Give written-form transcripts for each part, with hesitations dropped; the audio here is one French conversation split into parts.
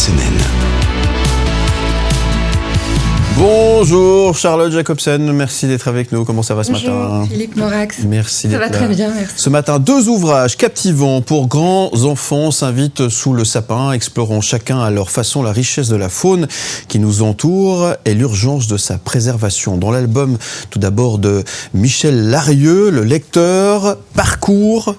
semaine. Bonjour Charlotte Jacobsen, merci d'être avec nous. Comment ça va ce matin ? Bonjour Philippe Morax. Merci ça d'être va là. très bien, merci. Ce matin, 2 ouvrages captivants pour grands enfants s'invitent sous le sapin, explorant chacun à leur façon la richesse de la faune qui nous entoure et l'urgence de sa préservation. Dans l'album tout d'abord de Michel Larieux, le lecteur parcourt,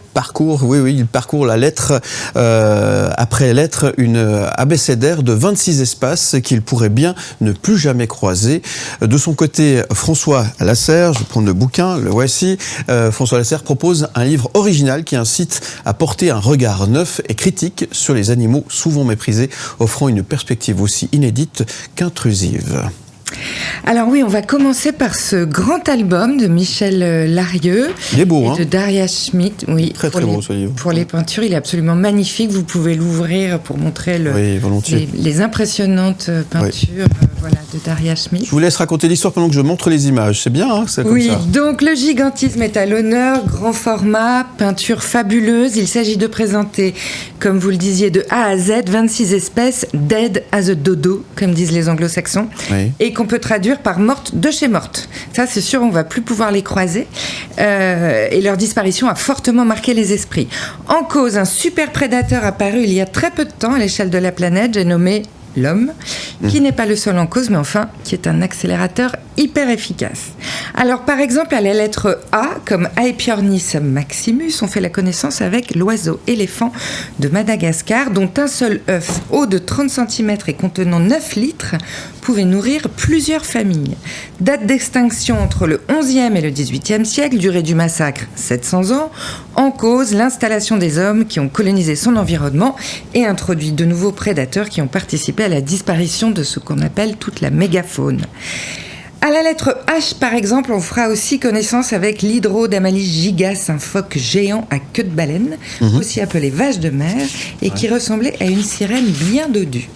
il parcourt la lettre après lettre, une abécédaire de 26 espaces qu'il pourrait bien ne plus jamais croiser. De son côté, François Lasserre, je vais prendre le bouquin, le voici. François Lasserre propose un livre original qui incite à porter un regard neuf et critique sur les animaux souvent méprisés, offrant une perspective aussi inédite qu'intrusive. Alors oui, on va commencer par ce grand album de Michel Larieux. Il est beau, et de Daria Schmidt. Oui, très beau ce livre. Pour les peintures, il est absolument magnifique. Vous pouvez l'ouvrir pour montrer les impressionnantes peintures de Daria Schmidt. Je vous laisse raconter l'histoire pendant que je montre les images. C'est bien, c'est comme ça. Oui, donc le gigantisme est à l'honneur, grand format, peinture fabuleuse. Il s'agit de présenter, comme vous le disiez, de A à Z, 26 espèces, dead as a dodo, comme disent les anglo-saxons, et qu'on peut traduire par morte de chez morte. Ça, c'est sûr, on ne va plus pouvoir les croiser. Et leur disparition a fortement marqué les esprits. En cause, un super prédateur apparu il y a très peu de temps à l'échelle de la planète, j'ai nommé l'homme, qui n'est pas le seul en cause, mais enfin, qui est un accélérateur hyper efficace. Alors, par exemple, à la lettre A, comme Aepyornis maximus, on fait la connaissance avec l'oiseau éléphant de Madagascar, dont un seul œuf, haut de 30 cm et contenant 9 litres, pouvait nourrir plusieurs familles. Date d'extinction entre le 11e et le 18e siècle, durée du massacre 700 ans, en cause l'installation des hommes qui ont colonisé son environnement et introduit de nouveaux prédateurs qui ont participé à la disparition de ce qu'on appelle toute la mégafaune. À la lettre H, par exemple, on fera aussi connaissance avec l'Hydrodamalis gigas, un phoque géant à queue de baleine, aussi appelé vache de mer, et qui ressemblait à une sirène bien dodue.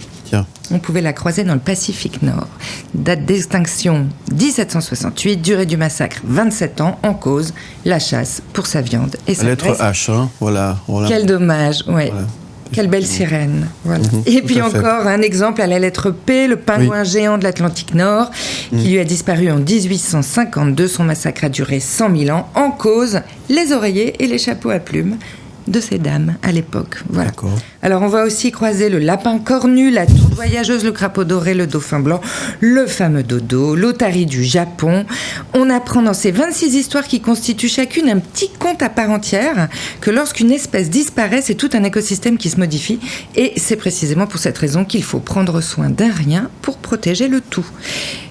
On pouvait la croiser dans le Pacifique Nord. Date d'extinction 1768, durée du massacre 27 ans, en cause la chasse pour sa viande et sa lettre H, voilà. Quel dommage, ouais. Voilà. Quelle belle sirène. Voilà. Et puis encore un exemple à la lettre P, le pingouin géant de l'Atlantique Nord, qui lui a disparu en 1852. Son massacre a duré 100 000 ans. En cause, les oreillers et les chapeaux à plumes de ces dames à l'époque. Voilà. D'accord. Alors on va aussi croiser le lapin cornu, la tourte voyageuse, le crapaud doré, le dauphin blanc, le fameux dodo, l'otarie du Japon. On apprend dans ces 26 histoires qui constituent chacune un petit conte à part entière que lorsqu'une espèce disparaît, c'est tout un écosystème qui se modifie, et c'est précisément pour cette raison qu'il faut prendre soin d'un rien pour protéger le tout.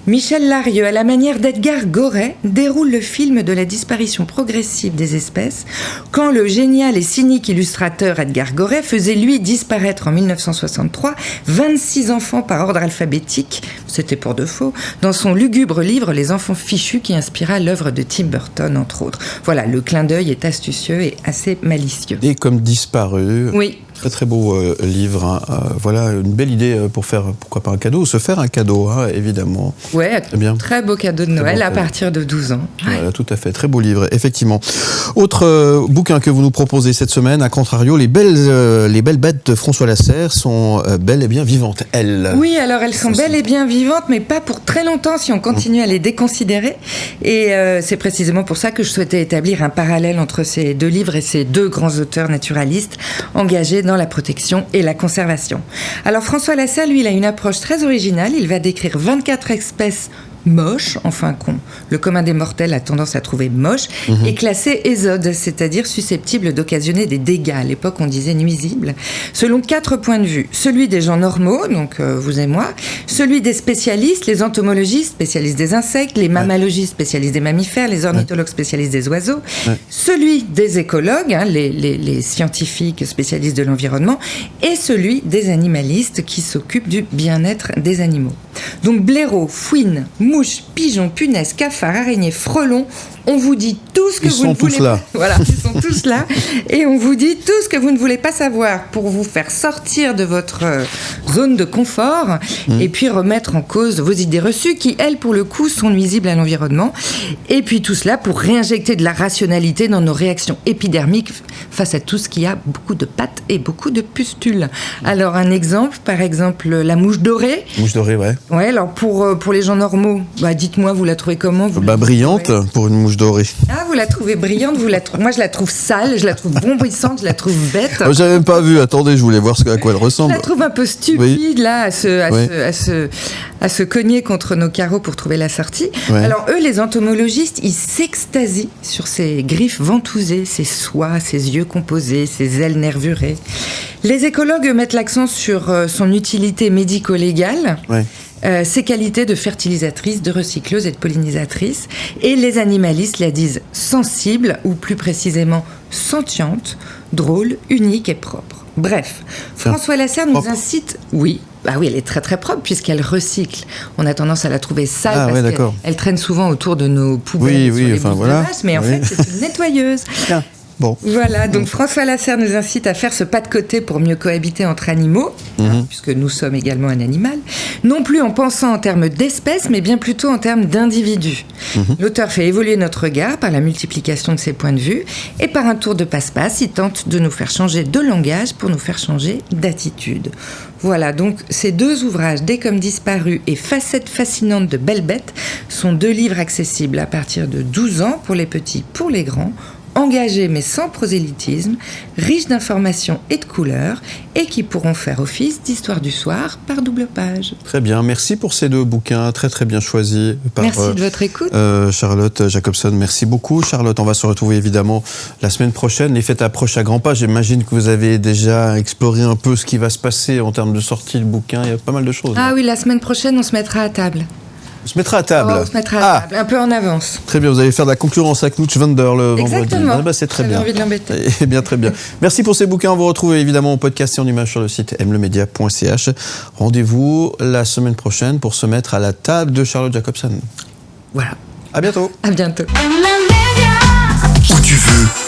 Michel Larieux, à la manière d'Edgar Goret, déroule le film de la disparition progressive des espèces quand le génial et cynique illustrateur Edgar Goret faisait lui disparaître en 1963 26 enfants par ordre alphabétique, c'était pour de faux, dans son lugubre livre Les enfants fichus qui inspira l'œuvre de Tim Burton entre autres. Voilà, le clin d'œil est astucieux et assez malicieux. Et comme disparu. Oui. Très très beau livre. Voilà une belle idée pour faire, pourquoi pas un cadeau, se faire un cadeau, évidemment. Ouais, très beau cadeau de Noël à partir de 12 ans. Voilà, tout à fait, très beau livre, effectivement. Autre bouquin que vous nous proposez cette semaine, à contrario, les belles bêtes de François Lasserre sont belles et bien vivantes, elles. Oui, alors elles sont belles et bien vivantes, mais pas pour très longtemps si on continue à les déconsidérer. Et c'est précisément pour ça que je souhaitais établir un parallèle entre ces deux livres et ces deux grands auteurs naturalistes engagés dans la protection et la conservation. Alors François Lasserre, lui, il a une approche très originale. Il va décrire 24 espèces moche, enfin qu'on, le commun des mortels a tendance à trouver moche, et classé ésode, c'est-à-dire susceptible d'occasionner des dégâts. À l'époque, on disait nuisible, selon 4 points de vue. Celui des gens normaux, donc vous et moi, celui des spécialistes, les entomologistes, spécialistes des insectes, les mammalogistes, spécialistes des mammifères, les ornithologues, spécialistes des oiseaux, celui des écologues, les scientifiques spécialistes de l'environnement, et celui des animalistes qui s'occupent du bien-être des animaux. Donc blaireaux, fouines, mouches, pigeons, punaises, cafards, araignées, frelons, On vous dit tout ce que vous ne voulez pas. Voilà, ils sont tous là. Et on vous dit tout ce que vous ne voulez pas savoir pour vous faire sortir de votre zone de confort et puis remettre en cause vos idées reçues qui, elles, pour le coup, sont nuisibles à l'environnement. Et puis tout cela pour réinjecter de la rationalité dans nos réactions épidermiques face à tout ce qui a beaucoup de pattes et beaucoup de pustules. Alors, un exemple, par exemple, la mouche dorée. Mouche dorée, ouais. Ouais, alors pour les gens normaux, dites-moi, vous la trouvez comment brillante pour une mouche dorée. Ah, vous la trouvez brillante, moi je la trouve sale, je la trouve bonbissante, je la trouve bête. J'avais même pas vu, attendez, je voulais voir à quoi elle ressemble. Je la trouve un peu stupide, là, à se cogner contre nos carreaux pour trouver la sortie. Ouais. Alors eux, les entomologistes, ils s'extasient sur ces griffes ventousées, ces soies, ces yeux composés, ces ailes nervurées. Les écologues mettent l'accent sur son utilité médico-légale. Ouais. Ses qualités de fertilisatrice, de recycleuse et de pollinisatrice. Et les animalistes la disent sensible, ou plus précisément sentiente, drôle, unique et propre. Bref, François Lasserre nous incite... Oui, elle est très très propre puisqu'elle recycle. On a tendance à la trouver sale parce qu'elle traîne souvent autour de nos poubelles sur les bouses de vache, mais en fait c'est une nettoyeuse. Bon. Voilà, donc François Lasserre nous incite à faire ce pas de côté pour mieux cohabiter entre animaux, puisque nous sommes également un animal, non plus en pensant en termes d'espèces, mais bien plutôt en termes d'individus. L'auteur fait évoluer notre regard par la multiplication de ses points de vue, et par un tour de passe-passe, il tente de nous faire changer de langage pour nous faire changer d'attitude. Voilà, donc ces deux ouvrages, Dès comme disparu et Facettes fascinantes de Belle Bête, sont deux livres accessibles à partir de 12 ans pour les petits, pour les grands, engagés mais sans prosélytisme, riches d'informations et de couleurs, et qui pourront faire office d'histoire du soir par double page. Très bien, merci pour ces deux bouquins, très très bien choisis. Merci de votre écoute. Charlotte Jacobson, merci beaucoup. Charlotte, on va se retrouver évidemment la semaine prochaine. Les fêtes approchent à grands pas, j'imagine que vous avez déjà exploré un peu ce qui va se passer en termes de sortie de bouquins, il y a pas mal de choses. Ah oui, la semaine prochaine, on se mettra à table. On se mettra à table. On se mettra à table, un peu en avance. Très bien, vous allez faire de la concurrence à Knut Wander le vendredi. Exactement. C'est très bien. J'ai envie de l'embêter. Eh bien, très bien. Merci pour ces bouquins. On vous retrouve évidemment en podcast et en image sur le site mlemedia.ch. Rendez-vous la semaine prochaine pour se mettre à la table de Charlotte Jacobson. Voilà. À bientôt. À bientôt. Où tu veux.